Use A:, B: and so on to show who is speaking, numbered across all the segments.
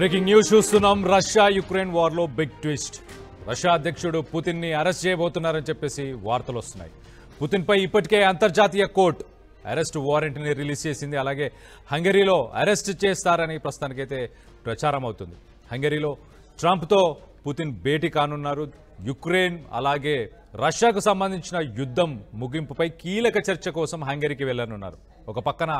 A: Breaking news చూస్తున్నాం. Russia Ukraine వార్లో big twist. Russia అధ్యక్షుడు పుతిన్ని అరెస్ట్ చేయబోతున్నారని చెప్పేసి వార్తలు వస్తున్నాయి. పుతిన్పై ఇప్పటికే అంతర్జాతీయ కోర్టు అరెస్ట్ వారెంట్ని రిలీజ్ చేసింది. అలాగే హంగరీలో అరెస్ట్ చేస్తారని ప్రస్తుతానికైతే ప్రచారం అవుతుంది. హంగరీలో ట్రంప్తో పుతిన్ భేటీ కానున్నారు. యుక్రెయిన్ అలాగే రష్యాకు సంబంధించిన యుద్ధం ముగింపుపై కీలక చర్చ కోసం హంగరీకి వెళ్లనున్నారు. ఒక పక్కన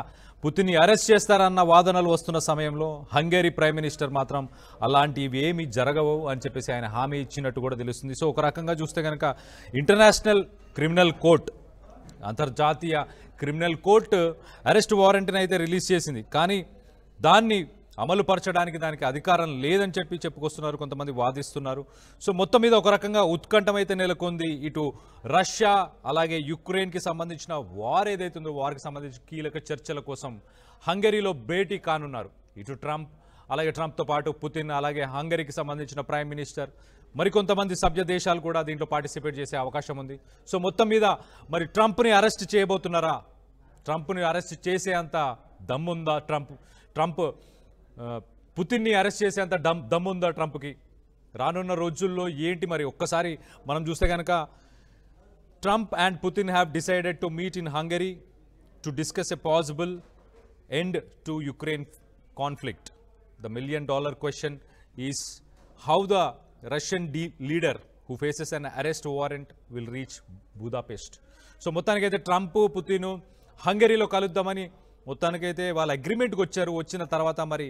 A: పుతిన్ని అరెస్ట్ చేస్తారన్న వాదనలు వస్తున్న సమయంలో హంగరీ ప్రైమ్ మినిస్టర్ మాత్రం అలాంటివి ఏమీ జరగవు అని చెప్పేసి ఆయన హామీ ఇచ్చినట్టు కూడా తెలుస్తుంది. సో ఒక రకంగా చూస్తే కనుక ఇంటర్నేషనల్ క్రిమినల్ కోర్ట్, అంతర్జాతీయ క్రిమినల్ కోర్టు అరెస్ట్ వారెంట్ని అయితే రిలీజ్ చేసింది. కానీ దాన్ని అమలు పరచడానికి దానికి అధికారం లేదని చెప్పుకొస్తున్నారు, కొంతమంది వాదిస్తున్నారు. సో మొత్తం మీద ఒక రకంగా ఉత్కంఠం అయితే నెలకొంది. ఇటు రష్యా అలాగే యుక్రెయిన్కి సంబంధించిన వార్ ఏదైతే ఉందో వారికి సంబంధించి కీలక చర్చల కోసం హంగరీలో భేటీ కానున్నారు. ఇటు ట్రంప్ అలాగే ట్రంప్తో పాటు పుతిన్ అలాగే హంగరీకి సంబంధించిన ప్రైమ్ మినిస్టర్ మరికొంతమంది సభ్య దేశాలు కూడా దీంట్లో పార్టిసిపేట్ చేసే అవకాశం ఉంది. సో మొత్తం మీద మరి ట్రంప్ని అరెస్ట్ చేయబోతున్నారా? ట్రంప్ని అరెస్ట్ చేసే అంత దమ్ముందా ట్రంప్ పుతిన్ని అరెస్ట్ చేసేంత దమ్ముందా ట్రంప్కి? రానున్న రోజుల్లో ఏంటి మరి? ఒక్కసారి మనం చూస్తే కనుక Trump and Putin have decided to meet in Hungary to discuss a possible end to Ukraine conflict. The $1 million question is how the Russian leader who faces an arrest warrant will reach Budapest. So మొత్తానికైతే Trump Putin హంగరీలో కలుద్దామని మొత్తానికైతే వాళ్ళ అగ్రిమెంట్కి వచ్చారు. వచ్చిన తర్వాత మరి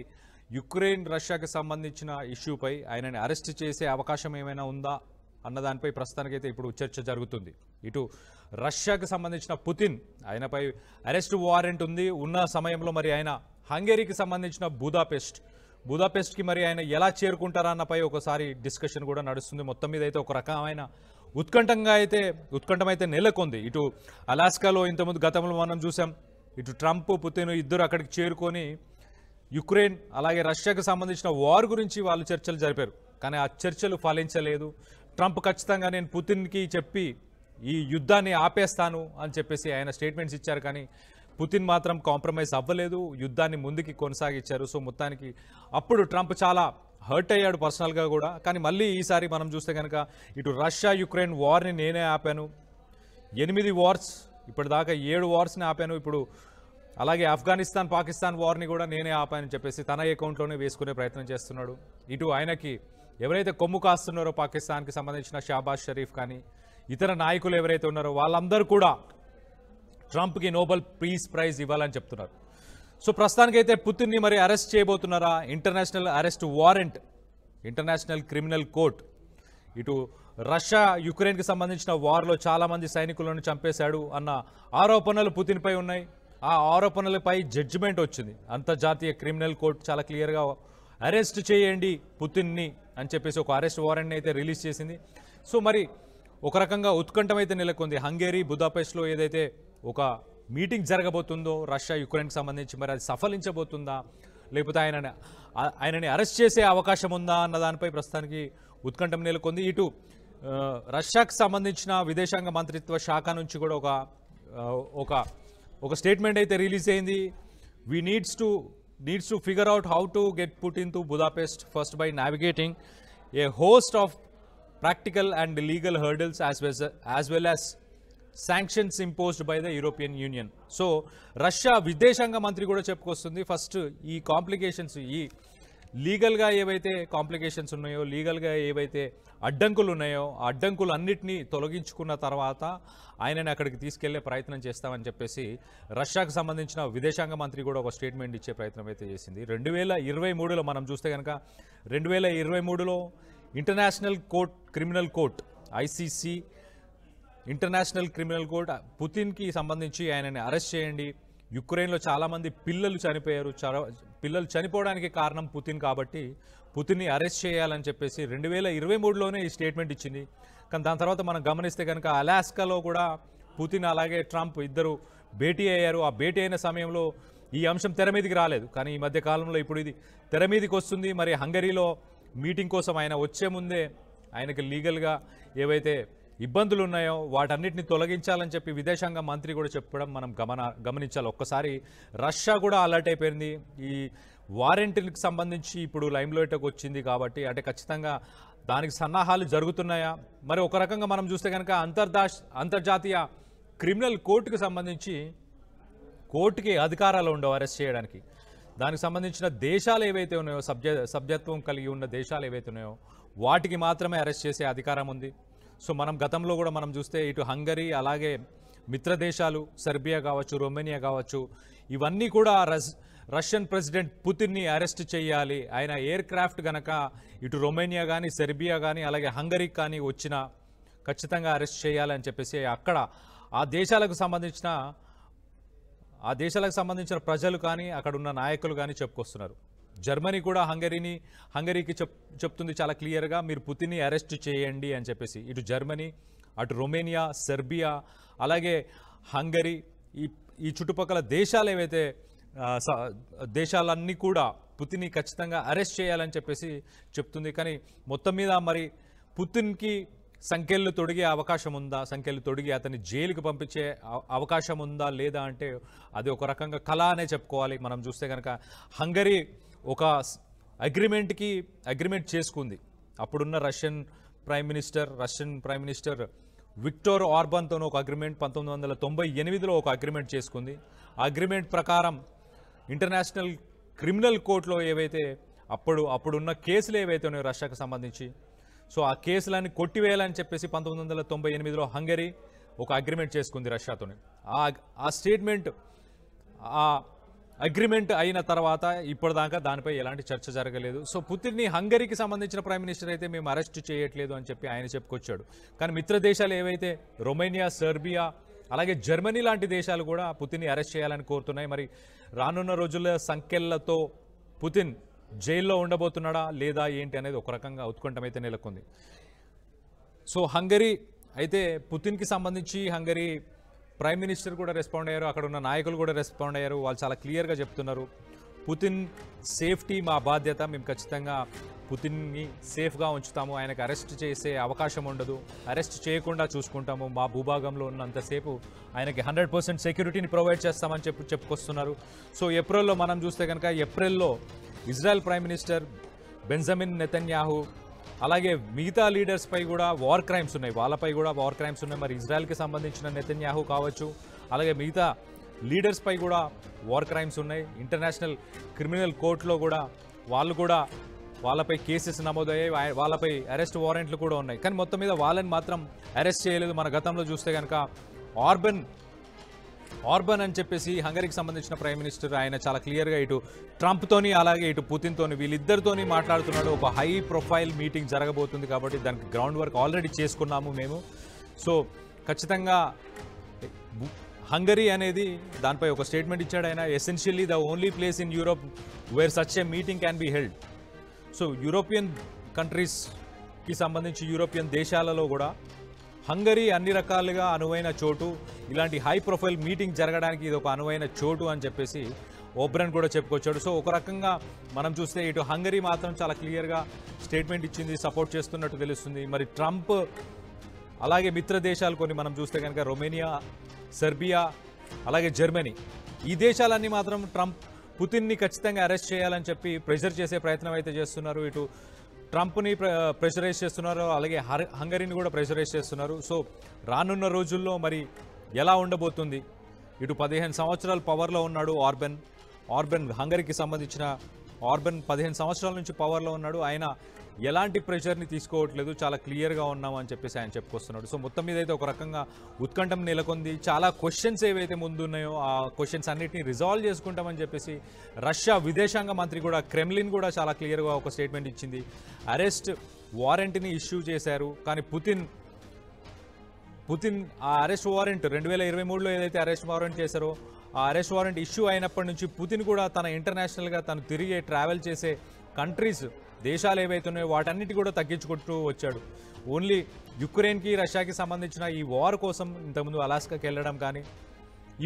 A: Ukraine రష్యాకి సంబంధించిన ఇష్యూపై ఆయనని అరెస్ట్ చేసే అవకాశం ఏమైనా ఉందా అన్న దానిపై ప్రస్తుతానికైతే ఇప్పుడు చర్చ జరుగుతుంది. ఇటు రష్యాకి సంబంధించిన పుతిన్ ఆయనపై అరెస్ట్ వారెంట్ ఉంది. ఉన్న సమయంలో మరి ఆయన హంగరీకి సంబంధించిన బుదాపెస్ట్కి మరి ఆయన ఎలా చేరుకుంటారా అన్నపై ఒకసారి డిస్కషన్ కూడా నడుస్తుంది. మొత్తం మీద అయితే ఒక రకమైన ఉత్కంఠం అయితే నెలకొంది. ఇటు అలాస్కాలో ఇంతకుముందు గతంలో మనం చూసాం, ఇటు ట్రంప్ పుతిన్ ఇద్దరు అక్కడికి చేరుకొని యుక్రెయిన్ అలాగే రష్యాకు సంబంధించిన వార్ గురించి వాళ్ళు చర్చలు జరిపారు. కానీ ఆ చర్చలు ఫలించలేదు. ట్రంప్ ఖచ్చితంగా నేను పుతిన్కి చెప్పి ఈ యుద్ధాన్ని ఆపేస్తాను అని చెప్పేసి ఆయన స్టేట్మెంట్స్ ఇచ్చారు. కానీ పుతిన్ మాత్రం కాంప్రమైజ్ అవ్వలేదు, యుద్ధాన్ని ముందుకి కొనసాగించారు. సో మొత్తానికి అప్పుడు ట్రంప్ చాలా హర్ట్ అయ్యాడు పర్సనల్గా కూడా. కానీ మళ్ళీ ఈసారి మనం చూస్తే కనుక ఇటు రష్యా యుక్రెయిన్ వార్ని నేనే ఆపాను, 8 వార్స్ ఇప్పటిదాకా 7 వార్స్ని ఆపాను, ఇప్పుడు అలాగే ఆఫ్ఘనిస్తాన్ పాకిస్తాన్ వార్ని కూడా నేనే ఆపానని చెప్పేసి తన అకౌంట్లోనే వేసుకునే ప్రయత్నం చేస్తున్నాడు. ఇటు ఆయనకి ఎవరైతే కొమ్ము కాస్తున్నారో పాకిస్తాన్కి సంబంధించిన షాబాజ్ షరీఫ్ కానీ ఇతర నాయకులు ఎవరైతే ఉన్నారో వాళ్ళందరూ కూడా ట్రంప్కి నోబెల్ పీస్ ప్రైజ్ ఇవ్వాలని చెప్తున్నారు. సో ప్రస్తుతానికైతే పుతిన్ని మరి అరెస్ట్ చేయబోతున్నారా? International arrest warrant, international criminal court ఇటు రష్యా యుక్రెయిన్కి సంబంధించిన వార్లో చాలామంది సైనికులను చంపేశాడు అన్న ఆరోపణలు పుతిన్పై ఉన్నాయి. ఆ ఆరోపణలపై జడ్జిమెంట్ వచ్చింది. అంతర్జాతీయ క్రిమినల్ కోర్టు చాలా క్లియర్గా అరెస్ట్ చేయండి పుతిన్ని అని చెప్పేసి ఒక అరెస్ట్ వారెంట్ని అయితే రిలీజ్ చేసింది. సో మరి ఒక రకంగా ఉత్కంఠం అయితే నెలకొంది. హంగరీ బుదాపెస్ట్లో ఏదైతే ఒక మీటింగ్ జరగబోతుందో రష్యా యుక్రెయిన్కి సంబంధించి మరి అది సఫలించబోతుందా, లేకపోతే ఆయనని అరెస్ట్ చేసే అవకాశం ఉందా అన్న దానిపై ప్రస్తుతానికి ఉత్కంఠం నెలకొంది. ఇటు రష్యాకు సంబంధించిన విదేశాంగ మంత్రిత్వ శాఖ నుంచి కూడా ఒక స్టేట్మెంట్ అయితే రిలీజ్ అయింది. We needs to figure out how to get Putin to Budapest first by navigating a host of practical and legal hurdles as well as sanctions imposed by the European Union. So Russia విదేశాంగ మంత్రి కూడా చెప్పుకొస్తుంది, first ఈ complications, ఈ లీగల్గా ఏవైతే complications ఉన్నాయో, లీగల్గా ఏవైతే అడ్డంకులు ఉన్నాయో ఆ అడ్డంకులు అన్నిటినీ తొలగించుకున్న తర్వాత ఆయనని అక్కడికి తీసుకెళ్లే ప్రయత్నం చేస్తామని చెప్పేసి రష్యాకు సంబంధించిన విదేశాంగ మంత్రి కూడా ఒక స్టేట్మెంట్ ఇచ్చే ప్రయత్నం అయితే చేసింది. 2023లో మనం చూస్తే కనుక 2023లో international criminal court ICC international criminal court పుతిన్కి సంబంధించి ఆయనని అరెస్ట్ చేయండి, యుక్రెయిన్లో చాలామంది పిల్లలు చనిపోయారు, పిల్లలు చనిపోవడానికి కారణం పుతిన్ కాబట్టి పుతిన్ని అరెస్ట్ చేయాలని చెప్పేసి 2023లోనే ఈ స్టేట్మెంట్ ఇచ్చింది. కానీ దాని తర్వాత మనం గమనిస్తే కనుక అలాస్కాలో కూడా పుతిన్ అలాగే ట్రంప్ ఇద్దరు భేటీ అయ్యారు. ఆ భేటీ అయిన సమయంలో ఈ అంశం తెర మీదకి రాలేదు. కానీ ఈ మధ్య కాలంలో ఇప్పుడు ఇది తెర మీదకి వస్తుంది. మరి హంగరీలో మీటింగ్ కోసం ఆయన వచ్చే ముందే ఆయనకి లీగల్గా ఏవైతే ఇబ్బందులు ఉన్నాయో వాటన్నిటిని తొలగించాలని చెప్పి విదేశాంగ మంత్రి కూడా చెప్పడం మనం గమనించాలి. ఒక్కసారి రష్యా కూడా అలర్ట్ అయిపోయింది. ఈ వారెంట్కి సంబంధించి ఇప్పుడు లైమ్లైట్కి వచ్చింది కాబట్టి అంటే ఖచ్చితంగా దానికి సన్నాహాలు జరుగుతున్నాయా? మరి ఒక రకంగా మనం చూస్తే కనుక అంతర్జాతీయ క్రిమినల్ కోర్టుకు సంబంధించి కోర్టుకి అధికారాలు ఉండవు అరెస్ట్ చేయడానికి. దానికి సంబంధించిన దేశాలు ఏవైతే ఉన్నాయో సభ్యత్వం కలిగి ఉన్న దేశాలు ఏవైతే ఉన్నాయో వాటికి మాత్రమే అరెస్ట్ చేసే అధికారం ఉంది. సో మనం గతంలో కూడా మనం చూస్తే ఇటు హంగరీ అలాగే మిత్ర దేశాలు సెర్బియా కావచ్చు, రొమేనియా కావచ్చు, ఇవన్నీ కూడా రష్యన్ ప్రెసిడెంట్ పుతిన్ని అరెస్ట్ చేయాలి, ఆయన ఎయిర్ క్రాఫ్ట్ గనక ఇటు రొమేనియా కానీ సెర్బియా కానీ అలాగే హంగరీకి కానీ వచ్చినా ఖచ్చితంగా అరెస్ట్ చేయాలని చెప్పేసి అక్కడ ఆ దేశాలకు సంబంధించిన ప్రజలు కానీ అక్కడ ఉన్న నాయకులు కానీ చెప్పుకొస్తున్నారు. జర్మనీ కూడా హంగరీకి చెప్తుంది చాలా క్లియర్గా, మీరు పుతిన్ని అరెస్ట్ చేయండి అని చెప్పేసి. ఇటు జర్మనీ, అటు రొమేనియా, సెర్బియా అలాగే హంగరీ ఈ చుట్టుపక్కల దేశాలు ఏవైతే దేశాలన్నీ కూడా పుతిన్ని ఖచ్చితంగా అరెస్ట్ చేయాలని చెప్పేసి చెప్తుంది. కానీ మొత్తం మీద మరి పుతిన్కి సంఖ్యలు తొడిగే అవకాశం ఉందా, సంఖ్యలు తొడిగి అతన్ని జైలుకి పంపించే అవకాశం ఉందా లేదా అంటే అది ఒక రకంగా కళ అనే చెప్పుకోవాలి. మనం చూస్తే కనుక హంగరీ ఒక అగ్రిమెంట్ చేసుకుంది. అప్పుడున్న రష్యన్ ప్రైమ్ మినిస్టర్ విక్టర్ ఆర్బాన్తో ఒక అగ్రిమెంట్ 1998లో ఒక అగ్రిమెంట్ చేసుకుంది. ఆ అగ్రిమెంట్ ప్రకారం ఇంటర్నేషనల్ క్రిమినల్ కోర్టులో ఏవైతే అప్పుడున్న కేసులు ఏవైతే ఉన్నాయో రష్యాకు సంబంధించి, సో ఆ కేసులన్నీ కొట్టివేయాలని చెప్పేసి 1998లో హంగరీ ఒక అగ్రిమెంట్ చేసుకుంది రష్యాతోని. ఆ స్టేట్మెంట్ ఆ అగ్రిమెంట్ అయిన తర్వాత ఇప్పటిదాకా దానిపై ఎలాంటి చర్చ జరగలేదు. సో పుతిన్ని హంగరీకి సంబంధించిన ప్రైమ్ మినిస్టర్ అయితే మేము అరెస్ట్ చేయట్లేదు అని చెప్పి ఆయన చెప్పుకొచ్చాడు. కానీ మిత్ర దేశాలు ఏవైతే రొమేనియా, సెర్బియా అలాగే జర్మనీ లాంటి దేశాలు కూడా పుతిన్ని అరెస్ట్ చేయాలని కోరుతున్నాయి. మరి రానున్న రోజుల్లో సంఖ్యలతో పుతిన్ జైల్లో ఉండబోతున్నాడా లేదా ఏంటి అనేది ఒక రకంగా ఉత్కంఠమైతే నెలకొంది. సో హంగరీ అయితే పుతిన్కి సంబంధించి హంగరీ ప్రైమ్ మినిస్టర్ కూడా రెస్పాండ్ అయ్యారు, అక్కడ ఉన్న నాయకులు కూడా రెస్పాండ్ అయ్యారు. వాళ్ళు చాలా క్లియర్గా చెప్తున్నారు, పుతిన్ సేఫ్టీ మా బాధ్యత, మేము ఖచ్చితంగా పుతిన్ని సేఫ్గా ఉంచుతాము, ఆయనకు అరెస్ట్ చేసే అవకాశం ఉండదు, అరెస్ట్ చేయకుండా చూసుకుంటాము, మా భూభాగంలో ఉన్నంతసేపు ఆయనకి 100% సెక్యూరిటీని ప్రొవైడ్ చేస్తామని చెప్పుకొస్తున్నారు. సో ఏప్రిల్లో మనం చూస్తే కనుక ఏప్రిల్లో Israel prime minister Benjamin Netanyahu అలాగే మిగతా లీడర్స్ పై కూడా వార్ క్రైమ్స్ ఉన్నాయి, వాళ్ళపై కూడా వార్ క్రైమ్స్ ఉన్నాయి. మరి ఇజ్రాయెల్కి సంబంధించిన నెతన్యాహు కావచ్చు అలాగే మిగతా లీడర్స్ పై కూడా వార్ క్రైమ్స్ ఉన్నాయి. ఇంటర్నేషనల్ క్రిమినల్ కోర్టులో కూడా వాళ్ళు కూడా వాళ్ళపై కేసెస్ నమోదయ్యాయి, వాళ్ళపై అరెస్ట్ వారెంట్లు కూడా ఉన్నాయి. కానీ మొత్తం మీద వాళ్ళని మాత్రం అరెస్ట్ చేయలేదు. మన గతంలో చూస్తే కనుక ఆర్బన్ అని చెప్పేసి హంగరీకి సంబంధించిన ప్రైమ్ మినిస్టర్, ఆయన చాలా క్లియర్గా ఇటు ట్రంప్తోని అలాగే ఇటు పుతిన్తోని వీళ్ళిద్దరితోని మాట్లాడుతున్నాడు. ఒక హై ప్రొఫైల్ మీటింగ్ జరగబోతుంది కాబట్టి దానికి గ్రౌండ్ వర్క్ ఆల్రెడీ చేసుకున్నాము మేము. సో ఖచ్చితంగా హంగరీ అనేది దానిపై ఒక స్టేట్మెంట్ ఇచ్చాడు ఆయన. Essentially the only place in Europe where such a meeting can be held. So European కంట్రీస్కి సంబంధించి యూరోపియన్ దేశాలలో కూడా హంగరీ అన్ని రకాలుగా అనువైన చోటు, ఇలాంటి హై ప్రొఫైల్ మీటింగ్ జరగడానికి ఇది ఒక అనువైన చోటు అని చెప్పేసి ఓబ్రన్ కూడా చెప్పుకొచ్చాడు. సో ఒక రకంగా మనం చూస్తే ఇటు హంగరీ మాత్రం చాలా క్లియర్గా స్టేట్మెంట్ ఇచ్చింది, సపోర్ట్ చేస్తున్నట్టు తెలుస్తుంది. మరి ట్రంప్ అలాగే మిత్ర దేశాలు కొన్ని మనం చూస్తే కనుక రొమేనియా, సెర్బియా అలాగే జర్మనీ, ఈ దేశాలన్నీ మాత్రం పుతిన్ని ఖచ్చితంగా అరెస్ట్ చేయాలని చెప్పి ప్రెషర్ చేసే ప్రయత్నం అయితే చేస్తున్నారు. ఇటు ట్రంప్ని ప్రెషరైజ్ చేస్తున్నారు అలాగే హంగరీని కూడా ప్రెషరైజ్ చేస్తున్నారు. సో రానున్న రోజుల్లో మరి ఎలా ఉండబోతుంది? ఇటు 15 సంవత్సరాలు పవర్లో ఉన్నాడు ఆర్బన్ హంగరీకి సంబంధించిన 15 సంవత్సరాల నుంచి పవర్లో ఉన్నాడు. ఆయన ఎలాంటి ప్రెషర్ని తీసుకోవట్లేదు, చాలా క్లియర్గా ఉన్నాము అని చెప్పేసి ఆయన చెప్పుకొస్తున్నాడు. సో మొత్తం మీద అయితే ఒక రకంగా ఉత్కంఠం నెలకొంది. చాలా క్వశ్చన్స్ ఏవైతే ముందున్నాయో ఆ క్వశ్చన్స్ అన్నిటిని రిజాల్వ్ చేసుకుంటామని చెప్పేసి రష్యా విదేశాంగ మంత్రి కూడా క్రెమ్లిన్ కూడా చాలా క్లియర్గా ఒక స్టేట్మెంట్ ఇచ్చింది. అరెస్ట్ వారెంట్ని ఇష్యూ చేశారు, కానీ పుతిన్ ఆ అరెస్ట్ వారెంట్ 2023లో ఏదైతే అరెస్ట్ వారెంట్ చేశారో ఆ అరెస్ట్ వారెంట్ ఇష్యూ అయినప్పటి నుంచి పుతిన్ కూడా తన ఇంటర్నేషనల్గా తను తిరిగే ట్రావెల్ చేసే దేశాలు ఏవైతే ఉన్నాయో వాటన్నిటి కూడా తగ్గించుకుంటూ వచ్చాడు. ఓన్లీ యుక్రెయిన్కి రష్యాకి సంబంధించిన ఈ వార్ కోసం ఇంతకుముందు అలాస్కాకి వెళ్ళడం కానీ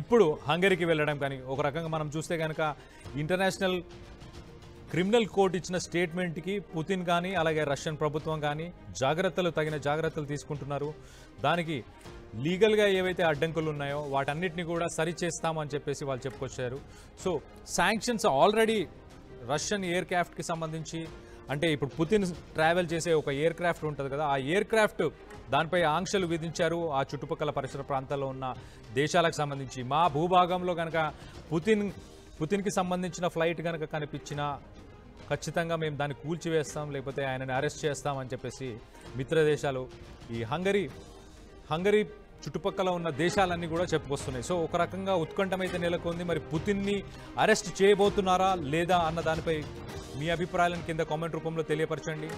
A: ఇప్పుడు హంగరీకి వెళ్ళడం కానీ ఒక రకంగా మనం చూస్తే కనుక ఇంటర్నేషనల్ క్రిమినల్ కోర్టు ఇచ్చిన స్టేట్మెంట్కి పుతిన్ కానీ అలాగే రష్యన్ ప్రభుత్వం కానీ తగిన జాగ్రత్తలు తీసుకుంటున్నారు. దానికి లీగల్గా ఏవైతే అడ్డంకులు ఉన్నాయో వాటన్నిటిని కూడా సరిచేస్తామని చెప్పేసి వాళ్ళు చెప్పుకొచ్చారు. సో శాంక్షన్స్ ఆల్రెడీ రష్యన్ ఎయిర్ క్రాఫ్ట్కి సంబంధించి, అంటే ఇప్పుడు పుతిన్ ట్రావెల్ చేసే ఒక ఎయిర్ క్రాఫ్ట్ ఉంటుంది కదా, ఆ ఎయిర్ క్రాఫ్ట్ దానిపై ఆంక్షలు విధించారు. ఆ చుట్టుపక్కల పరిసర ప్రాంతాల్లో ఉన్న దేశాలకు సంబంధించి మా భూభాగంలో కనుక పుతిన్కి సంబంధించిన ఫ్లైట్ కనుక కనిపించినా ఖచ్చితంగా మేము దాన్ని కూల్చివేస్తాం, లేకపోతే ఆయనని అరెస్ట్ చేస్తామని చెప్పేసి మిత్ర దేశాలు ఈ హంగరీ చుట్టుపక్కల ఉన్న దేశాలన్నీ కూడా చెప్పుకొస్తున్నాయి. సో ఒక రకంగా ఉత్కంఠమైతే నెలకొంది. మరి పుతిన్ని అరెస్ట్ చేయబోతున్నారా లేదా అన్న దానిపై మీ అభిప్రాయాలను కింద కామెంట్ రూపంలో తెలియపరచండి.